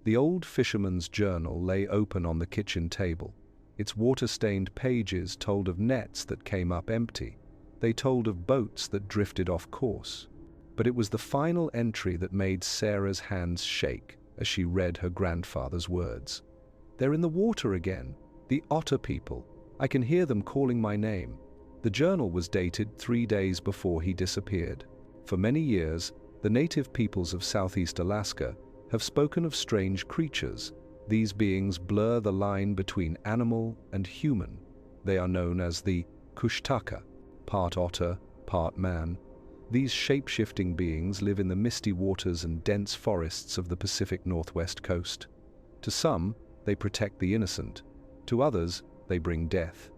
The old fisherman's journal lay open on the kitchen table. Its water-stained pages told of nets that came up empty. They told of boats that drifted off course. But it was the final entry that made Sarah's hands shake as she read her grandfather's words. "They're in the water again. The Otter people. I can hear them calling my name." The journal was dated 3 days before he disappeared. For many years, the native peoples of Southeast Alaska have spoken of strange creatures. These beings blur the line between animal and human. They are known as the Kushtaka, part otter, part man. These shape-shifting beings live in the misty waters and dense forests of the Pacific Northwest coast. To some, they protect the innocent. To others, they bring death.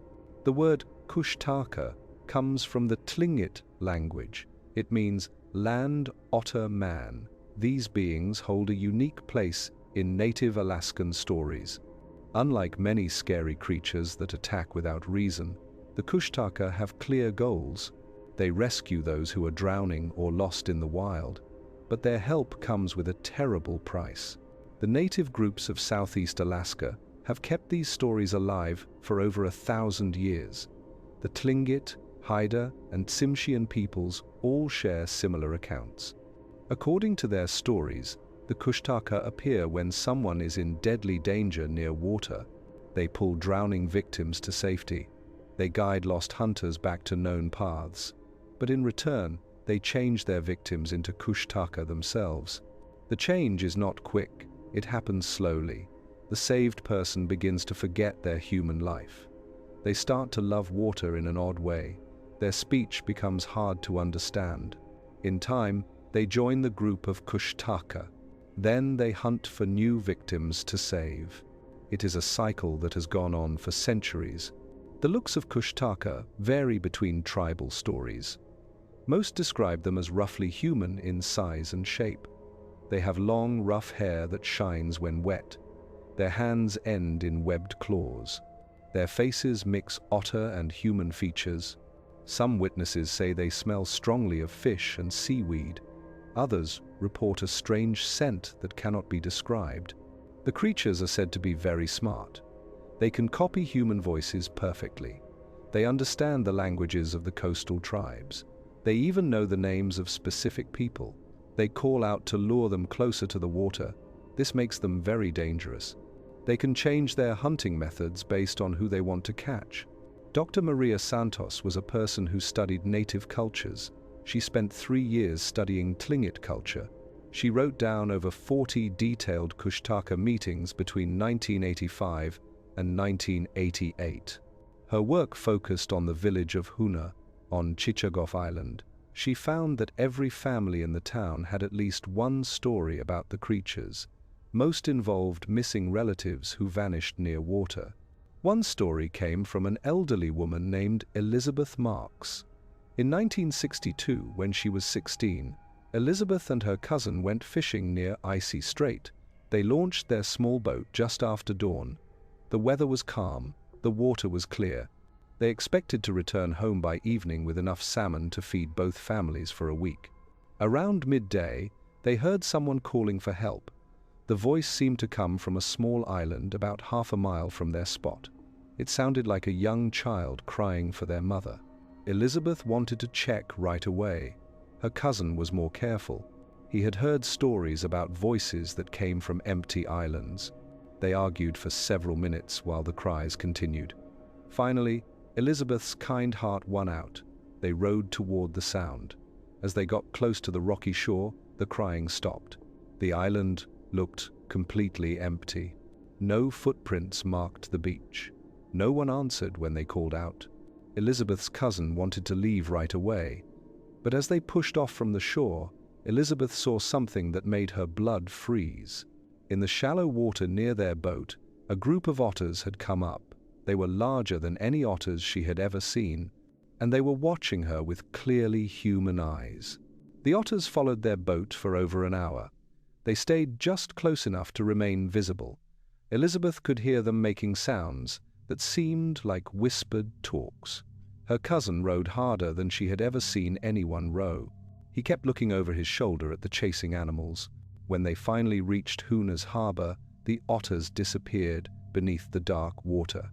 The word Kushtaka comes from the Tlingit language. It means land otter man. These beings hold a unique place in native Alaskan stories. Unlike many scary creatures that attack without reason, the Kushtaka have clear goals. They rescue those who are drowning or lost in the wild, but their help comes with a terrible price. The native groups of Southeast Alaska have kept these stories alive for over 1,000 years. The Tlingit, Haida, and Tsimshian peoples all share similar accounts. According to their stories, the Kushtaka appear when someone is in deadly danger near water. They pull drowning victims to safety. They guide lost hunters back to known paths. But in return, they change their victims into Kushtaka themselves. The change is not quick, it happens slowly. The saved person begins to forget their human life. They start to love water in an odd way. Their speech becomes hard to understand. In time, they join the group of Kushtaka. Then they hunt for new victims to save. It is a cycle that has gone on for centuries. The looks of Kushtaka vary between tribal stories. Most describe them as roughly human in size and shape. They have long, rough hair that shines when wet. Their hands end in webbed claws. Their faces mix otter and human features. Some witnesses say they smell strongly of fish and seaweed. Others report a strange scent that cannot be described. The creatures are said to be very smart. They can copy human voices perfectly. They understand the languages of the coastal tribes. They even know the names of specific people. They call out to lure them closer to the water. This makes them very dangerous. They can change their hunting methods based on who they want to catch. Dr. Maria Santos was a person who studied native cultures. She spent 3 years studying Tlingit culture. She wrote down over 40 detailed Kushtaka meetings between 1985 and 1988. Her work focused on the village of Huna, on Chichagof Island. She found that every family in the town had at least one story about the creatures. Most involved missing relatives who vanished near water. One story came from an elderly woman named Elizabeth Marks. In 1962, when she was 16, Elizabeth and her cousin went fishing near Icy Strait. They launched their small boat just after dawn. The weather was calm, the water was clear. They expected to return home by evening with enough salmon to feed both families for a week. Around midday, they heard someone calling for help. The voice seemed to come from a small island about half a mile from their spot. It sounded like a young child crying for their mother. Elizabeth wanted to check right away. Her cousin was more careful. He had heard stories about voices that came from empty islands. They argued for several minutes while the cries continued. Finally, Elizabeth's kind heart won out. They rowed toward the sound. As they got close to the rocky shore, the crying stopped. The island looked completely empty. No footprints marked the beach. No one answered when they called out. Elizabeth's cousin wanted to leave right away, but as they pushed off from the shore, Elizabeth saw something that made her blood freeze. In the shallow water near their boat, a group of otters had come up. They were larger than any otters she had ever seen, and they were watching her with clearly human eyes. The otters followed their boat for over an hour. They stayed just close enough to remain visible. Elizabeth could hear them making sounds that seemed like whispered talks. Her cousin rowed harder than she had ever seen anyone row. He kept looking over his shoulder at the chasing animals. When they finally reached Hoonah's harbor, the otters disappeared beneath the dark water.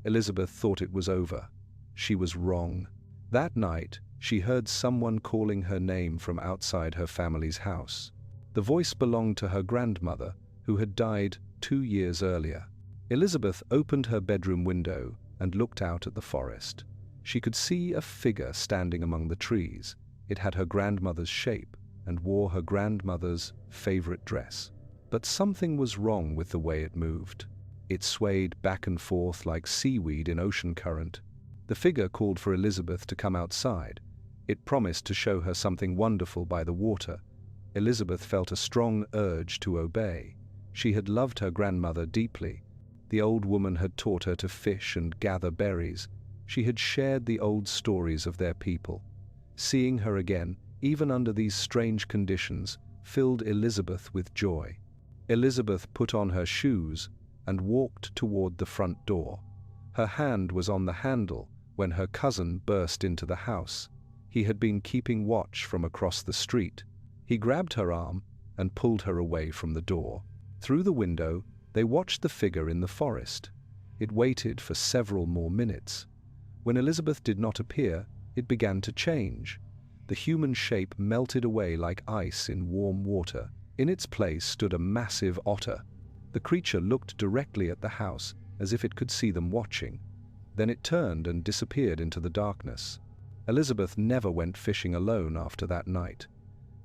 Elizabeth thought it was over. She was wrong. That night, she heard someone calling her name from outside her family's house. The voice belonged to her grandmother, who had died 2 years earlier. Elizabeth opened her bedroom window and looked out at the forest. She could see a figure standing among the trees. It had her grandmother's shape and wore her grandmother's favorite dress. But something was wrong with the way it moved. It swayed back and forth like seaweed in ocean current. The figure called for Elizabeth to come outside. It promised to show her something wonderful by the water. Elizabeth felt a strong urge to obey. She had loved her grandmother deeply. The old woman had taught her to fish and gather berries. She had shared the old stories of their people. Seeing her again, even under these strange conditions, filled Elizabeth with joy. Elizabeth put on her shoes and walked toward the front door. Her hand was on the handle when her cousin burst into the house. He had been keeping watch from across the street. He grabbed her arm and pulled her away from the door. Through the window, they watched the figure in the forest. It waited for several more minutes. When Elizabeth did not appear, it began to change. The human shape melted away like ice in warm water. In its place stood a massive otter. The creature looked directly at the house, as if it could see them watching. Then it turned and disappeared into the darkness. Elizabeth never went fishing alone after that night.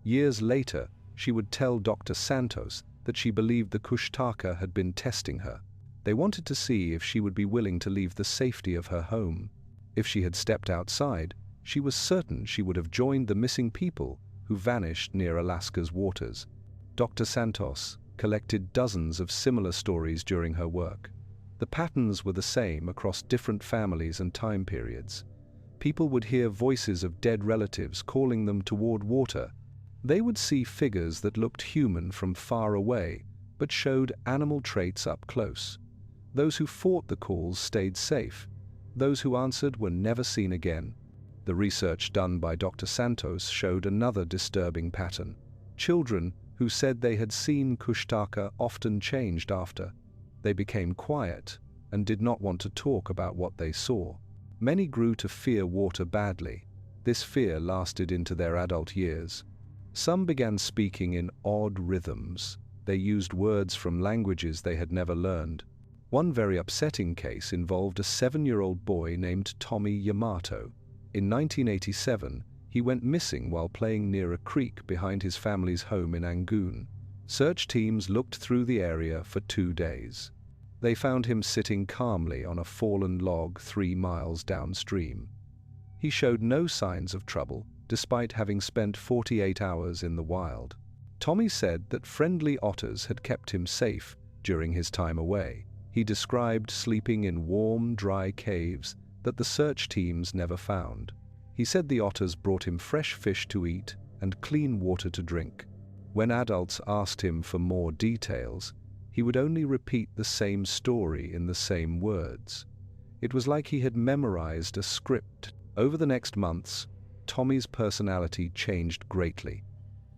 Years later, she would tell Dr. Santos that she believed the Kushtaka had been testing her. They wanted to see if she would be willing to leave the safety of her home. If she had stepped outside, she was certain she would have joined the missing people who vanished near Alaska's waters. Dr. Santos collected dozens of similar stories during her work. The patterns were the same across different families and time periods. People would hear voices of dead relatives calling them toward water. They would see figures that looked human from far away, but showed animal traits up close. Those who fought the calls stayed safe. Those who answered were never seen again. The research done by Dr. Santos showed another disturbing pattern. Children who said they had seen Kushtaka often changed after. They became quiet and did not want to talk about what they saw. Many grew to fear water badly. This fear lasted into their adult years. Some began speaking in odd rhythms. They used words from languages they had never learned. One very upsetting case involved a 7-year-old boy named Tommy Yamato. In 1987, he went missing while playing near a creek behind his family's home in Angoon. Search teams looked through the area for 2 days. They found him sitting calmly on a fallen log 3 miles downstream. He showed no signs of trouble, despite having spent 48 hours in the wild. Tommy said that friendly otters had kept him safe during his time away. He described sleeping in warm, dry caves that the search teams never found. He said the otters brought him fresh fish to eat and clean water to drink. When adults asked him for more details, he would only repeat the same story in the same words. It was like he had memorized a script. Over the next months, Tommy's personality changed greatly.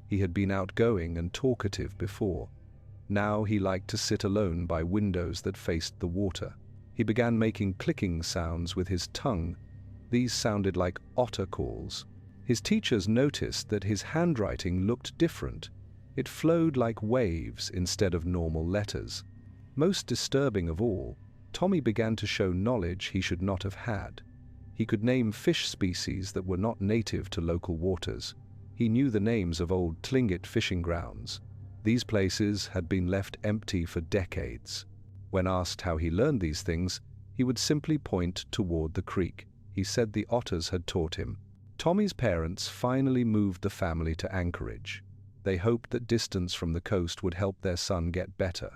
He had been outgoing and talkative before. Now he liked to sit alone by windows that faced the water. He began making clicking sounds with his tongue. These sounded like otter calls. His teachers noticed that his handwriting looked different. It flowed like waves instead of normal letters. Most disturbing of all, Tommy began to show knowledge he should not have had. He could name fish species that were not native to local waters. He knew the names of old Tlingit fishing grounds. These places had been left empty for decades. When asked how he learned these things, he would simply point toward the creek. He said the otters had taught him. Tommy's parents finally moved the family to Anchorage. They hoped that distance from the coast would help their son get better.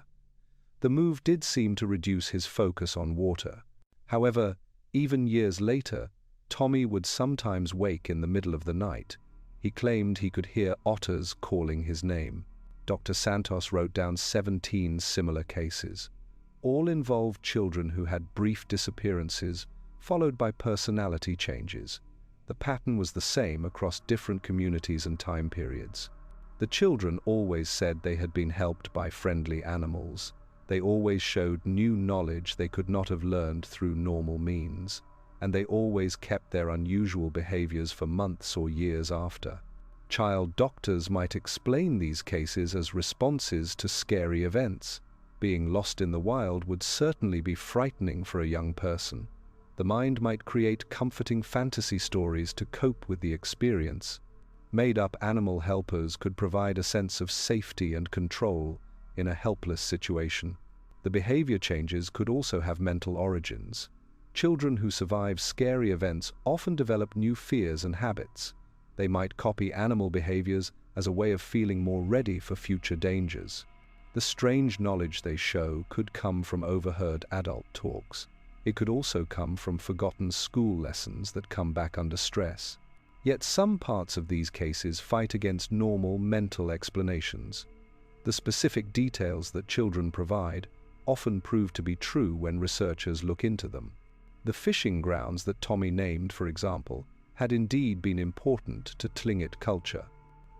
The move did seem to reduce his focus on water. However, even years later, Tommy would sometimes wake in the middle of the night. He claimed he could hear otters calling his name. Dr. Santos wrote down 17 similar cases. All involved children who had brief disappearances, followed by personality changes. The pattern was the same across different communities and time periods. The children always said they had been helped by friendly animals. They always showed new knowledge they could not have learned through normal means, and they always kept their unusual behaviors for months or years after. Child doctors might explain these cases as responses to scary events. Being lost in the wild would certainly be frightening for a young person. The mind might create comforting fantasy stories to cope with the experience. Made-up animal helpers could provide a sense of safety and control in a helpless situation. The behavior changes could also have mental origins. Children who survive scary events often develop new fears and habits. They might copy animal behaviors as a way of feeling more ready for future dangers. The strange knowledge they show could come from overheard adult talks. It could also come from forgotten school lessons that come back under stress. Yet some parts of these cases fight against normal mental explanations. The specific details that children provide often prove to be true when researchers look into them. The fishing grounds that Tommy named, for example, had indeed been important to Tlingit culture.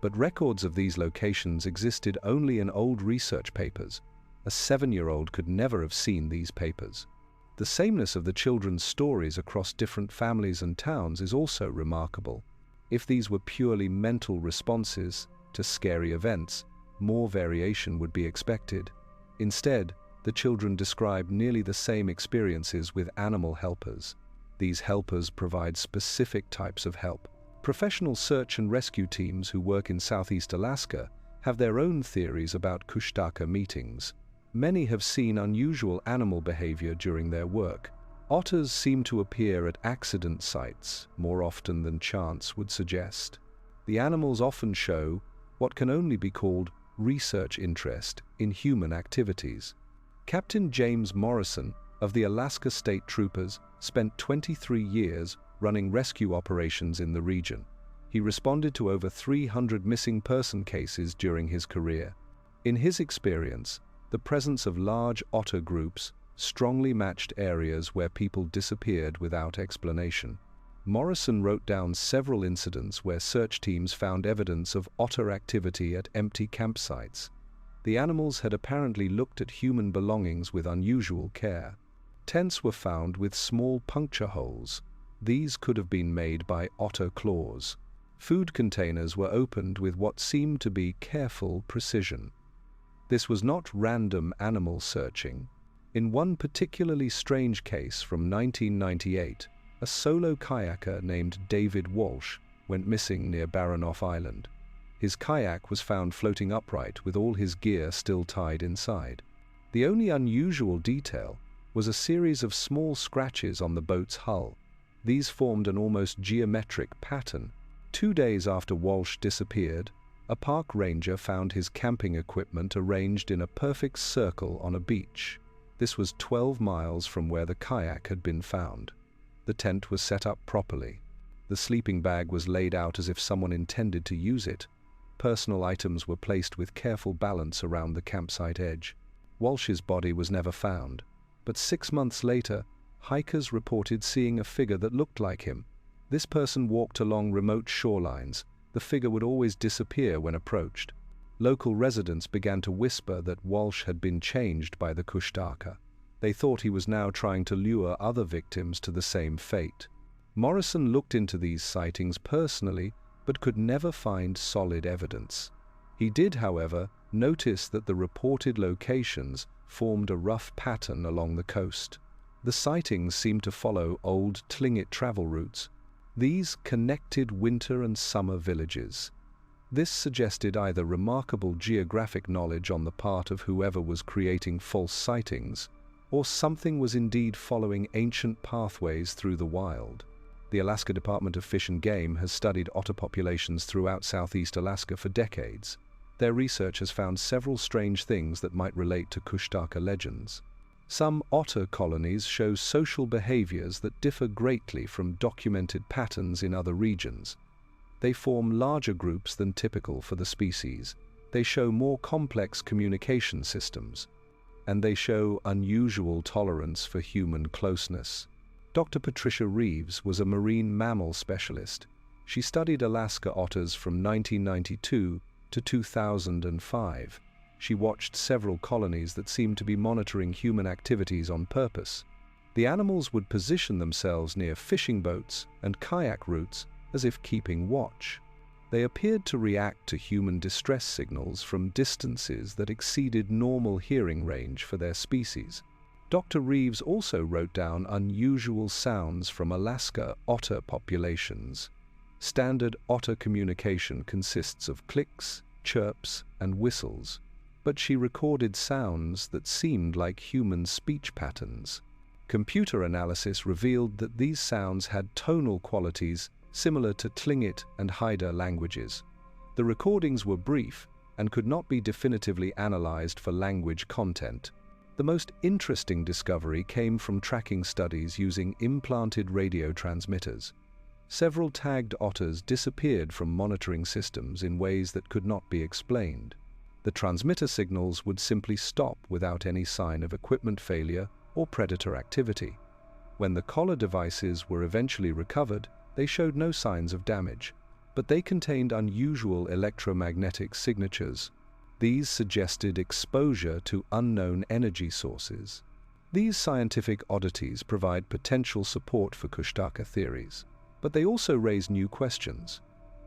But records of these locations existed only in old research papers. A 7-year-old could never have seen these papers. The sameness of the children's stories across different families and towns is also remarkable. If these were purely mental responses to scary events, more variation would be expected. Instead, the children describe nearly the same experiences with animal helpers. These helpers provide specific types of help. Professional search and rescue teams who work in Southeast Alaska have their own theories about Kushtaka meetings. Many have seen unusual animal behavior during their work. Otters seem to appear at accident sites more often than chance would suggest. The animals often show what can only be called research interest in human activities. Captain James Morrison of the Alaska State Troopers spent 23 years running rescue operations in the region. He responded to over 300 missing person cases during his career. In his experience, the presence of large otter groups strongly matched areas where people disappeared without explanation. Morrison wrote down several incidents where search teams found evidence of otter activity at empty campsites. The animals had apparently looked at human belongings with unusual care. Tents were found with small puncture holes. These could have been made by otter claws. Food containers were opened with what seemed to be careful precision. This was not random animal searching. In one particularly strange case from 1998, a solo kayaker named David Walsh went missing near Baranof Island. His kayak was found floating upright with all his gear still tied inside. The only unusual detail was a series of small scratches on the boat's hull. These formed an almost geometric pattern. 2 days after Walsh disappeared, a park ranger found his camping equipment arranged in a perfect circle on a beach. This was 12 miles from where the kayak had been found. The tent was set up properly. The sleeping bag was laid out as if someone intended to use it. Personal items were placed with careful balance around the campsite edge. Walsh's body was never found, but 6 months later, hikers reported seeing a figure that looked like him. This person walked along remote shorelines. The figure would always disappear when approached. Local residents began to whisper that Walsh had been changed by the Kushtaka. They thought he was now trying to lure other victims to the same fate. Morrison looked into these sightings personally, but could never find solid evidence. He did, however, notice that the reported locations formed a rough pattern along the coast. The sightings seemed to follow old Tlingit travel routes. These connected winter and summer villages. This suggested either remarkable geographic knowledge on the part of whoever was creating false sightings, or something was indeed following ancient pathways through the wild. The Alaska Department of Fish and Game has studied otter populations throughout southeast Alaska for decades. Their research has found several strange things that might relate to Kushtaka legends. Some otter colonies show social behaviors that differ greatly from documented patterns in other regions. They form larger groups than typical for the species. They show more complex communication systems, and they show unusual tolerance for human closeness. Dr. Patricia Reeves was a marine mammal specialist. She studied Alaska otters from 1992 to 2005. She watched several colonies that seemed to be monitoring human activities on purpose. The animals would position themselves near fishing boats and kayak routes as if keeping watch. They appeared to react to human distress signals from distances that exceeded normal hearing range for their species. Dr. Reeves also wrote down unusual sounds from Alaska otter populations. Standard otter communication consists of clicks, chirps, and whistles, but she recorded sounds that seemed like human speech patterns. Computer analysis revealed that these sounds had tonal qualities similar to Tlingit and Haida languages. The recordings were brief and could not be definitively analyzed for language content. The most interesting discovery came from tracking studies using implanted radio transmitters. Several tagged otters disappeared from monitoring systems in ways that could not be explained. The transmitter signals would simply stop without any sign of equipment failure or predator activity. When the collar devices were eventually recovered, they showed no signs of damage, but they contained unusual electromagnetic signatures. These suggested exposure to unknown energy sources. These scientific oddities provide potential support for Kushtaka theories, but they also raise new questions.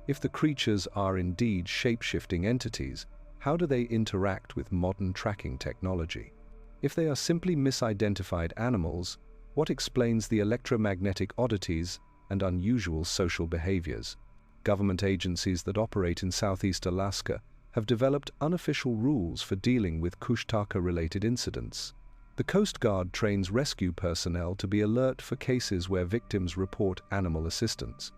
If the creatures are indeed shape-shifting entities, how do they interact with modern tracking technology? If they are simply misidentified animals, what explains the electromagnetic oddities and unusual social behaviors? Government agencies that operate in Southeast Alaska have developed unofficial rules for dealing with Kushtaka-related incidents. The Coast Guard trains rescue personnel to be alert for cases where victims report animal assistance.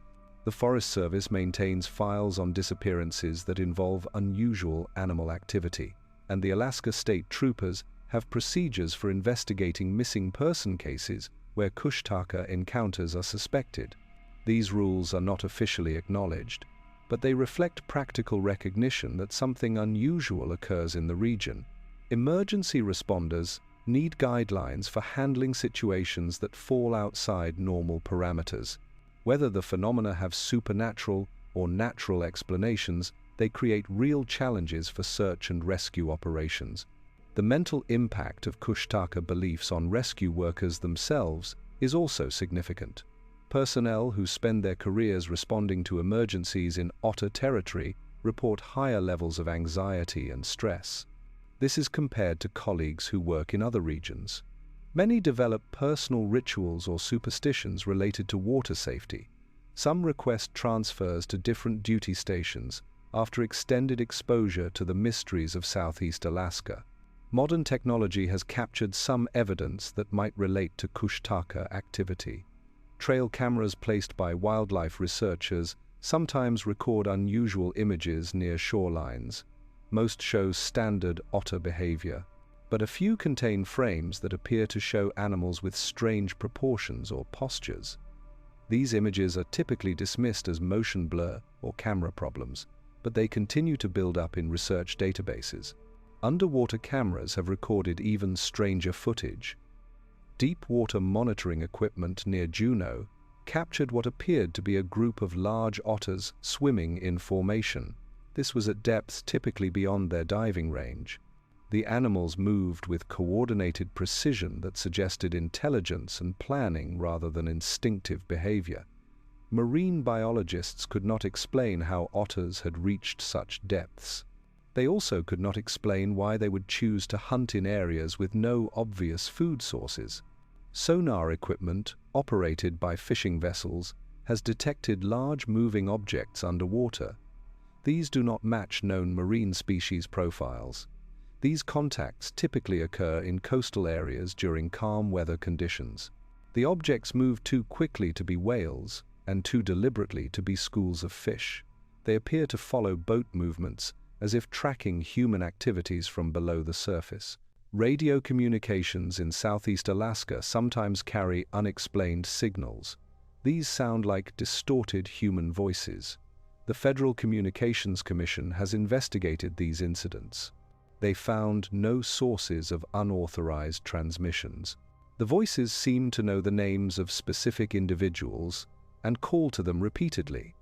The Forest Service maintains files on disappearances that involve unusual animal activity, and the Alaska State Troopers have procedures for investigating missing person cases where Kushtaka encounters are suspected. These rules are not officially acknowledged, but they reflect practical recognition that something unusual occurs in the region. Emergency responders need guidelines for handling situations that fall outside normal parameters. Whether the phenomena have supernatural or natural explanations, they create real challenges for search and rescue operations. The mental impact of Kushtaka beliefs on rescue workers themselves is also significant. Personnel who spend their careers responding to emergencies in otter territory report higher levels of anxiety and stress. This is compared to colleagues who work in other regions. Many develop personal rituals or superstitions related to water safety. Some request transfers to different duty stations after extended exposure to the mysteries of Southeast Alaska. Modern technology has captured some evidence that might relate to Kushtaka activity. Trail cameras placed by wildlife researchers sometimes record unusual images near shorelines. Most show standard otter behavior, but a few contain frames that appear to show animals with strange proportions or postures. These images are typically dismissed as motion blur or camera problems, but they continue to build up in research databases. Underwater cameras have recorded even stranger footage. Deep water monitoring equipment near Juneau captured what appeared to be a group of large otters swimming in formation. This was at depths typically beyond their diving range. The animals moved with coordinated precision that suggested intelligence and planning rather than instinctive behavior. Marine biologists could not explain how otters had reached such depths. They also could not explain why they would choose to hunt in areas with no obvious food sources. Sonar equipment, operated by fishing vessels, has detected large moving objects underwater. These do not match known marine species profiles. These contacts typically occur in coastal areas during calm weather conditions. The objects move too quickly to be whales and too deliberately to be schools of fish. They appear to follow boat movements, as if tracking human activities from below the surface. Radio communications in Southeast Alaska sometimes carry unexplained signals. These sound like distorted human voices. The Federal Communications Commission has investigated these incidents. They found no sources of unauthorized transmissions. The voices seem to know the names of specific individuals and call to them repeatedly.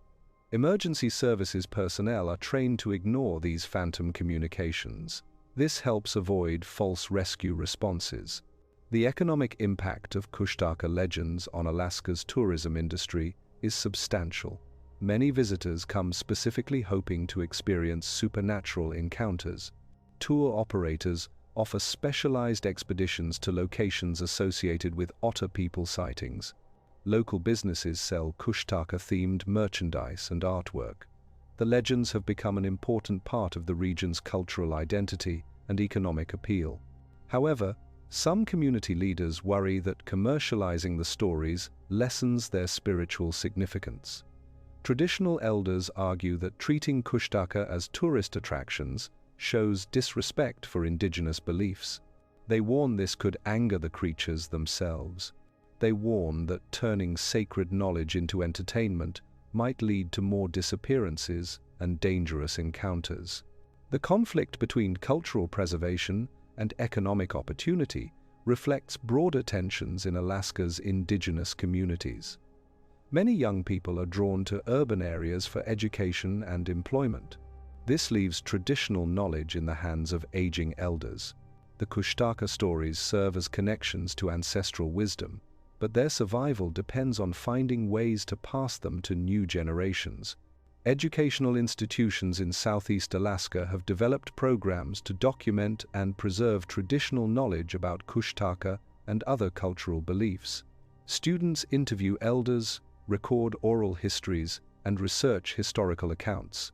Emergency services personnel are trained to ignore these phantom communications. This helps avoid false rescue responses. The economic impact of Kushtaka legends on Alaska's tourism industry is substantial. Many visitors come specifically hoping to experience supernatural encounters. Tour operators offer specialized expeditions to locations associated with Otter people sightings. Local businesses sell Kushtaka-themed merchandise and artwork. The legends have become an important part of the region's cultural identity and economic appeal. However, some community leaders worry that commercializing the stories lessens their spiritual significance. Traditional elders argue that treating Kushtaka as tourist attractions shows disrespect for indigenous beliefs. They warn this could anger the creatures themselves. They warn that turning sacred knowledge into entertainment might lead to more disappearances and dangerous encounters. The conflict between cultural preservation and economic opportunity reflects broader tensions in Alaska's indigenous communities. Many young people are drawn to urban areas for education and employment. This leaves traditional knowledge in the hands of aging elders. The Kushtaka stories serve as connections to ancestral wisdom, but their survival depends on finding ways to pass them to new generations. Educational institutions in Southeast Alaska have developed programs to document and preserve traditional knowledge about Kushtaka and other cultural beliefs. Students interview elders, record oral histories, and research historical accounts.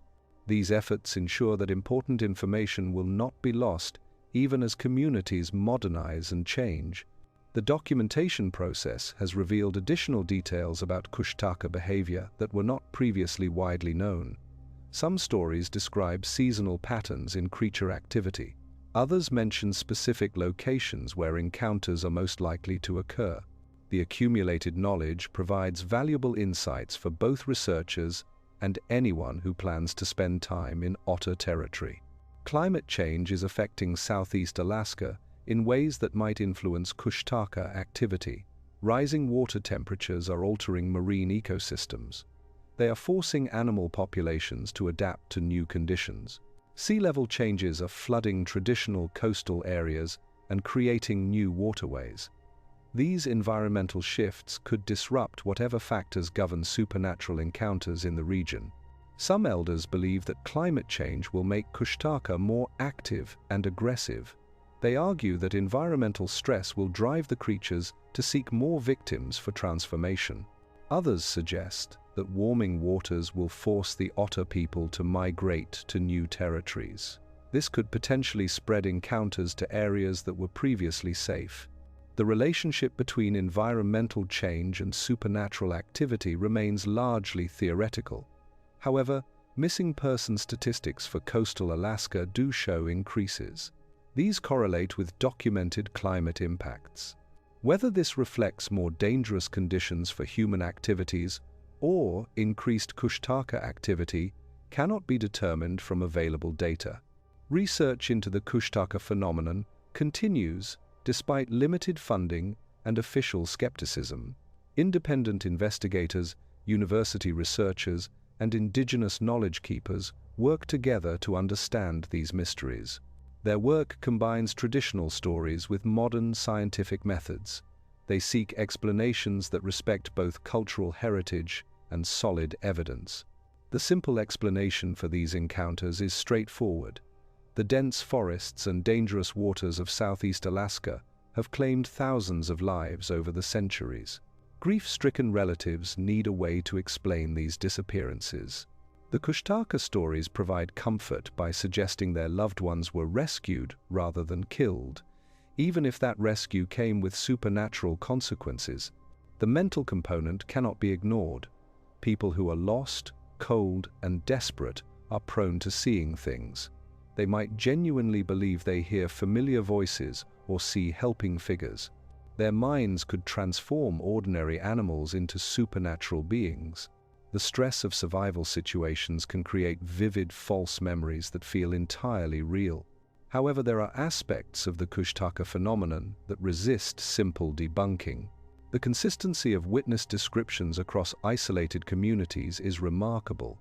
These efforts ensure that important information will not be lost even as communities modernize and change. The documentation process has revealed additional details about Kushtaka behavior that were not previously widely known. Some stories describe seasonal patterns in creature activity. Others mention specific locations where encounters are most likely to occur. The accumulated knowledge provides valuable insights for both researchers and anyone who plans to spend time in Otter territory. Climate change is affecting Southeast Alaska in ways that might influence Kushtaka activity. Rising water temperatures are altering marine ecosystems. They are forcing animal populations to adapt to new conditions. Sea level changes are flooding traditional coastal areas and creating new waterways. These environmental shifts could disrupt whatever factors govern supernatural encounters in the region. Some elders believe that climate change will make Kushtaka more active and aggressive. They argue that environmental stress will drive the creatures to seek more victims for transformation. Others suggest that warming waters will force the Otter people to migrate to new territories. This could potentially spread encounters to areas that were previously safe. The relationship between environmental change and supernatural activity remains largely theoretical. However, missing person statistics for coastal Alaska do show increases. These correlate with documented climate impacts. Whether this reflects more dangerous conditions for human activities or increased Kushtaka activity cannot be determined from available data. Research into the Kushtaka phenomenon continues despite limited funding and official skepticism. Independent investigators, university researchers, and indigenous knowledge keepers work together to understand these mysteries. Their work combines traditional stories with modern scientific methods. They seek explanations that respect both cultural heritage and solid evidence. The simple explanation for these encounters is straightforward. The dense forests and dangerous waters of Southeast Alaska have claimed thousands of lives over the centuries. Grief-stricken relatives need a way to explain these disappearances. The Kushtaka stories provide comfort by suggesting their loved ones were rescued rather than killed. Even if that rescue came with supernatural consequences, the mental component cannot be ignored. People who are lost, cold, and desperate are prone to seeing things. They might genuinely believe they hear familiar voices or see helping figures. Their minds could transform ordinary animals into supernatural beings. The stress of survival situations can create vivid false memories that feel entirely real. However, there are aspects of the Kushtaka phenomenon that resist simple debunking. The consistency of witness descriptions across isolated communities is remarkable.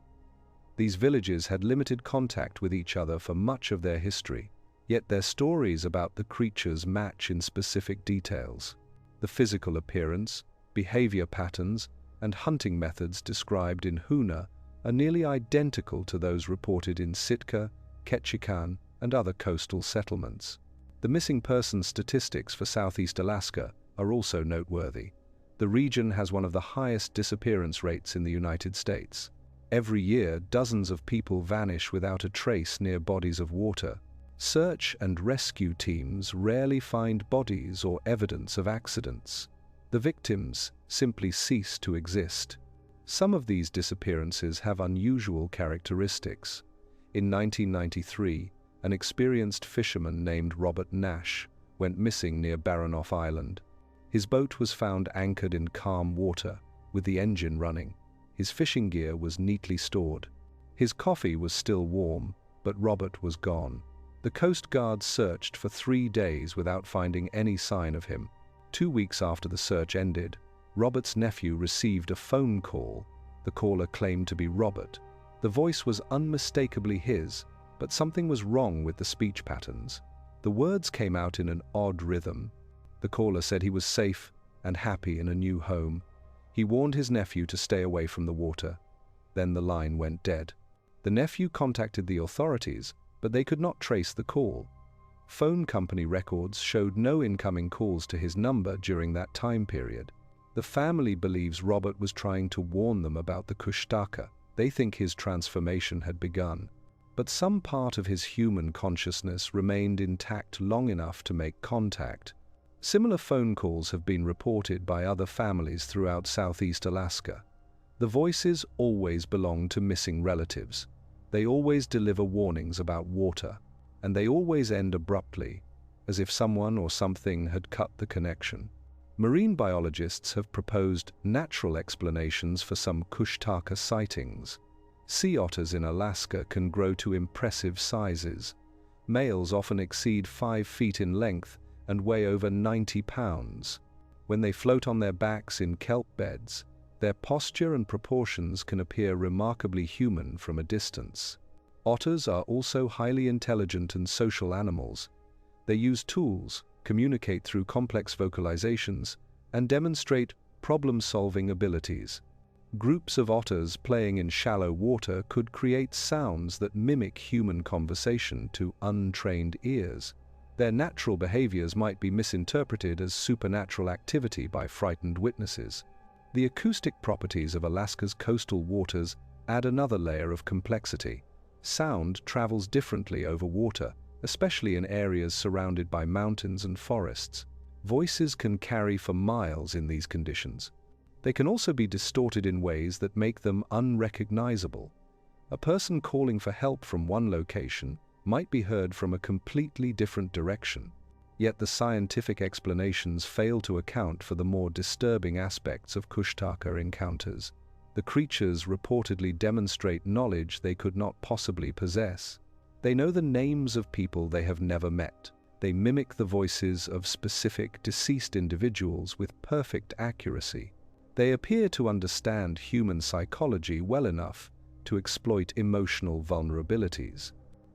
These villages had limited contact with each other for much of their history, yet their stories about the creatures match in specific details. The physical appearance, behavior patterns, and hunting methods described in Hoona are nearly identical to those reported in Sitka, Ketchikan, and other coastal settlements. The missing persons statistics for Southeast Alaska are also noteworthy. The region has one of the highest disappearance rates in the United States. Every year, dozens of people vanish without a trace near bodies of water. Search and rescue teams rarely find bodies or evidence of accidents. The victims simply cease to exist. Some of these disappearances have unusual characteristics. In 1993, an experienced fisherman named Robert Nash went missing near Baranof Island. His boat was found anchored in calm water, with the engine running. His fishing gear was neatly stored. His coffee was still warm, but Robert was gone. The Coast Guard searched for 3 days without finding any sign of him. 2 weeks after the search ended, Robert's nephew received a phone call. The caller claimed to be Robert. The voice was unmistakably his, but something was wrong with the speech patterns. The words came out in an odd rhythm. The caller said he was safe and happy in a new home. He warned his nephew to stay away from the water. Then the line went dead. The nephew contacted the authorities, but they could not trace the call. Phone company records showed no incoming calls to his number during that time period. The family believes Robert was trying to warn them about the Kushtaka. They think his transformation had begun. But some part of his human consciousness remained intact long enough to make contact. Similar phone calls have been reported by other families throughout Southeast Alaska. The voices always belong to missing relatives. They always deliver warnings about water, and they always end abruptly, as if someone or something had cut the connection. Marine biologists have proposed natural explanations for some Kushtaka sightings. Sea otters in Alaska can grow to impressive sizes. Males often exceed 5 feet in length and weigh over 90 pounds. When they float on their backs in kelp beds, their posture and proportions can appear remarkably human from a distance. Otters are also highly intelligent and social animals. They use tools, communicate through complex vocalizations, and demonstrate problem-solving abilities. Groups of otters playing in shallow water could create sounds that mimic human conversation to untrained ears. Their natural behaviors might be misinterpreted as supernatural activity by frightened witnesses. The acoustic properties of Alaska's coastal waters add another layer of complexity. Sound travels differently over water, especially in areas surrounded by mountains and forests. Voices can carry for miles in these conditions. They can also be distorted in ways that make them unrecognizable. A person calling for help from one location might be heard from a completely different direction. Yet the scientific explanations fail to account for the more disturbing aspects of Kushtaka encounters. The creatures reportedly demonstrate knowledge they could not possibly possess. They know the names of people they have never met. They mimic the voices of specific deceased individuals with perfect accuracy. They appear to understand human psychology well enough to exploit emotional vulnerabilities.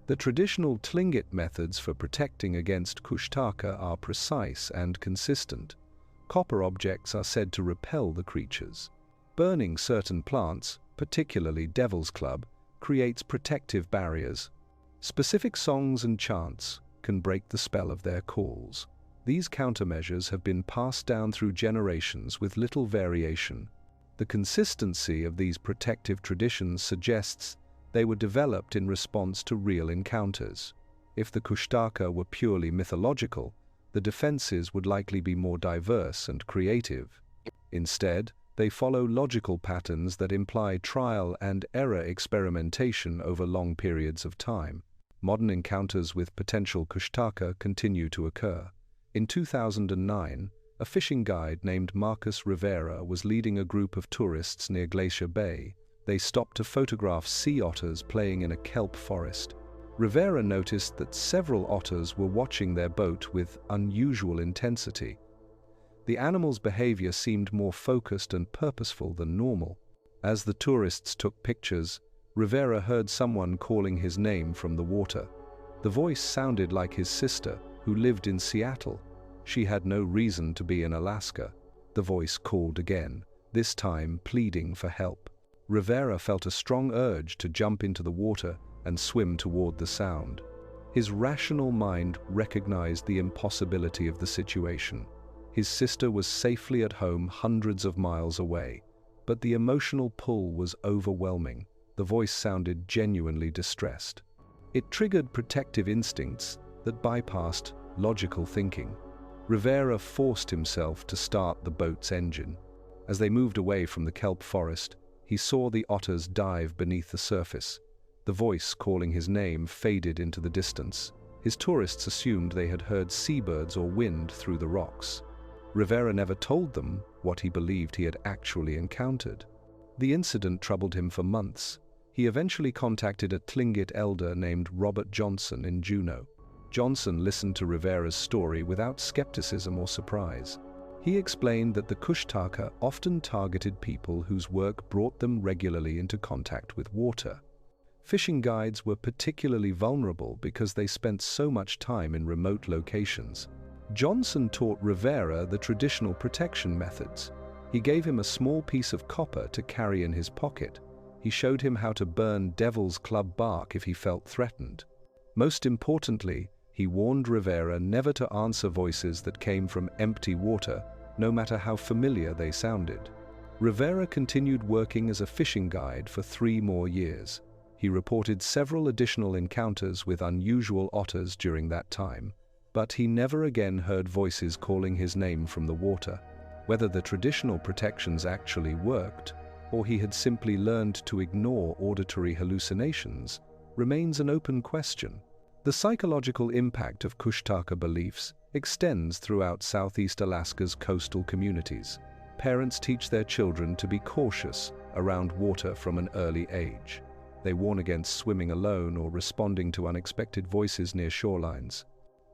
The traditional Tlingit methods for protecting against Kushtaka are precise and consistent. Copper objects are said to repel the creatures. Burning certain plants, particularly Devil's Club, creates protective barriers. Specific songs and chants can break the spell of their calls. These countermeasures have been passed down through generations with little variation. The consistency of these protective traditions suggests they were developed in response to real encounters. If the Kushtaka were purely mythological, the defenses would likely be more diverse and creative. Instead, they follow logical patterns that imply trial and error experimentation over long periods of time. Modern encounters with potential Kushtaka continue to occur. In 2009, a fishing guide named Marcus Rivera was leading a group of tourists near Glacier Bay. They stopped to photograph sea otters playing in a kelp forest. Rivera noticed that several otters were watching their boat with unusual intensity. The animals' behavior seemed more focused and purposeful than normal. As the tourists took pictures, Rivera heard someone calling his name from the water. The voice sounded like his sister, who lived in Seattle. She had no reason to be in Alaska. The voice called again, this time pleading for help. Rivera felt a strong urge to jump into the water and swim toward the sound. His rational mind recognized the impossibility of the situation. His sister was safely at home hundreds of miles away, but the emotional pull was overwhelming. The voice sounded genuinely distressed. It triggered protective instincts that bypassed logical thinking. Rivera forced himself to start the boat's engine. As they moved away from the kelp forest, he saw the otters dive beneath the surface. The voice calling his name faded into the distance. His tourists assumed they had heard seabirds or wind through the rocks. Rivera never told them what he believed he had actually encountered. The incident troubled him for months. He eventually contacted a Tlingit elder named Robert Johnson in Juneau. Johnson listened to Rivera's story without skepticism or surprise. He explained that the Kushtaka often targeted people whose work brought them regularly into contact with water. Fishing guides were particularly vulnerable because they spent so much time in remote locations. Johnson taught Rivera the traditional protection methods. He gave him a small piece of copper to carry in his pocket. He showed him how to burn devil's club bark if he felt threatened. Most importantly, he warned Rivera never to answer voices that came from empty water, no matter how familiar they sounded. Rivera continued working as a fishing guide for 3 more years. He reported several additional encounters with unusual otters during that time, but he never again heard voices calling his name from the water. Whether the traditional protections actually worked, or he had simply learned to ignore auditory hallucinations, remains an open question. The psychological impact of Kushtaka beliefs extends throughout Southeast Alaska's coastal communities. Parents teach their children to be cautious around water from an early age. They warn against swimming alone or responding to unexpected voices near shorelines.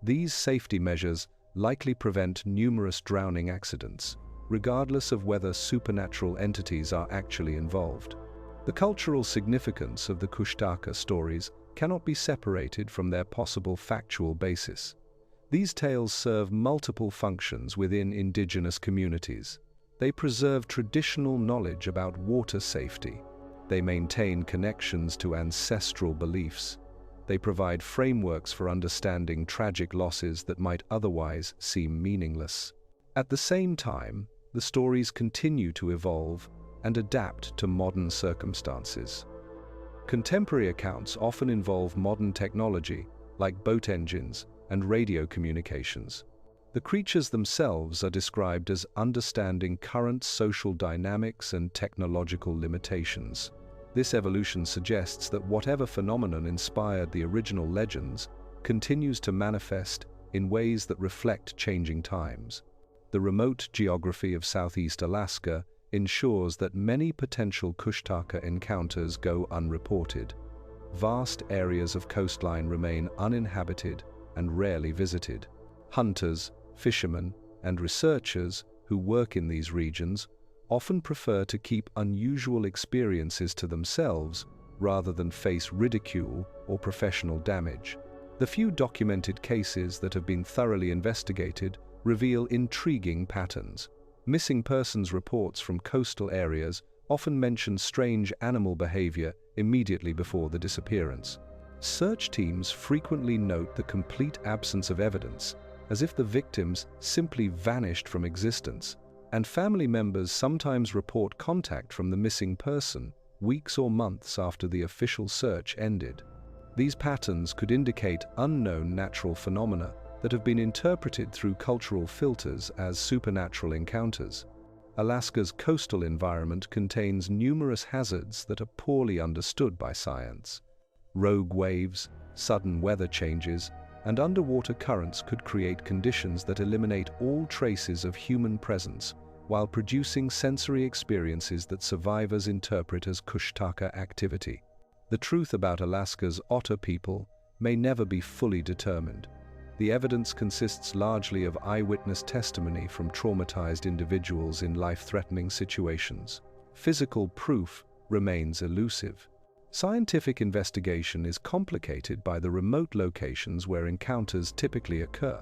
These safety measures likely prevent numerous drowning accidents, regardless of whether supernatural entities are actually involved. The cultural significance of the Kushtaka stories cannot be separated from their possible factual basis. These tales serve multiple functions within indigenous communities. They preserve traditional knowledge about water safety. They maintain connections to ancestral beliefs. They provide frameworks for understanding tragic losses that might otherwise seem meaningless. At the same time, the stories continue to evolve and adapt to modern circumstances. Contemporary accounts often involve modern technology, like boat engines and radio communications. The creatures themselves are described as understanding current social dynamics and technological limitations. This evolution suggests that whatever phenomenon inspired the original legends continues to manifest in ways that reflect changing times. The remote geography of Southeast Alaska ensures that many potential Kushtaka encounters go unreported. Vast areas of coastline remain uninhabited and rarely visited. Hunters, fishermen, and researchers who work in these regions often prefer to keep unusual experiences to themselves rather than face ridicule or professional damage. The few documented cases that have been thoroughly investigated reveal intriguing patterns. Missing persons reports from coastal areas often mention strange animal behavior immediately before the disappearance. Search teams frequently note the complete absence of evidence, as if the victims simply vanished from existence, and family members sometimes report contact from the missing person weeks or months after the official search ended. These patterns could indicate unknown natural phenomena that have been interpreted through cultural filters as supernatural encounters. Alaska's coastal environment contains numerous hazards that are poorly understood by science. Rogue waves, sudden weather changes, and underwater currents could create conditions that eliminate all traces of human presence while producing sensory experiences that survivors interpret as Kushtaka activity. The truth about Alaska's Otter people may never be fully determined. The evidence consists largely of eyewitness testimony from traumatized individuals in life-threatening situations. Physical proof remains elusive. Scientific investigation is complicated by the remote locations where encounters typically occur.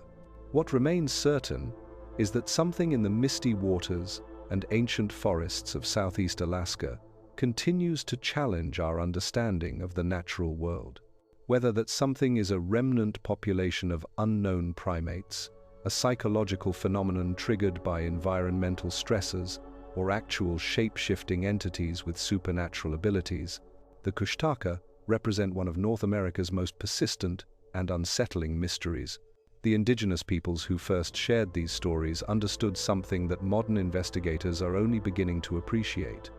What remains certain is that something in the misty waters and ancient forests of Southeast Alaska continues to challenge our understanding of the natural world. Whether that something is a remnant population of unknown primates, a psychological phenomenon triggered by environmental stressors, or actual shape-shifting entities with supernatural abilities, the Kushtaka represent one of North America's most persistent and unsettling mysteries. The indigenous peoples who first shared these stories understood something that modern investigators are only beginning to appreciate.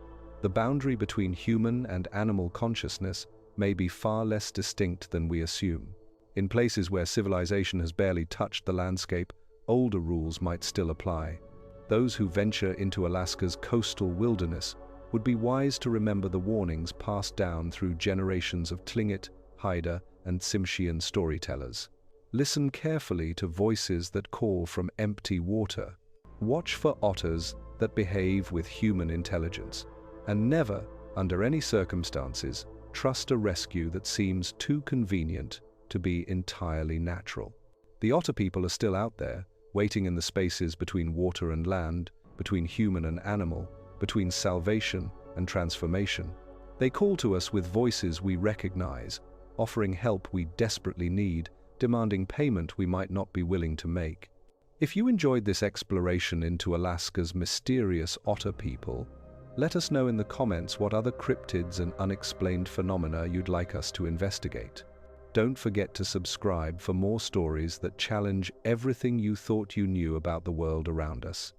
The boundary between human and animal consciousness may be far less distinct than we assume. In places where civilization has barely touched the landscape, older rules might still apply. Those who venture into Alaska's coastal wilderness would be wise to remember the warnings passed down through generations of Tlingit, Haida, and Tsimshian storytellers. Listen carefully to voices that call from empty water. Watch for otters that behave with human intelligence. And never, under any circumstances, trust a rescue that seems too convenient to be entirely natural. The otter people are still out there, waiting in the spaces between water and land, between human and animal, between salvation and transformation. They call to us with voices we recognize, offering help we desperately need, demanding payment we might not be willing to make. If you enjoyed this exploration into Alaska's mysterious otter people, let us know in the comments what other cryptids and unexplained phenomena you'd like us to investigate. Don't forget to subscribe for more stories that challenge everything you thought you knew about the world around us.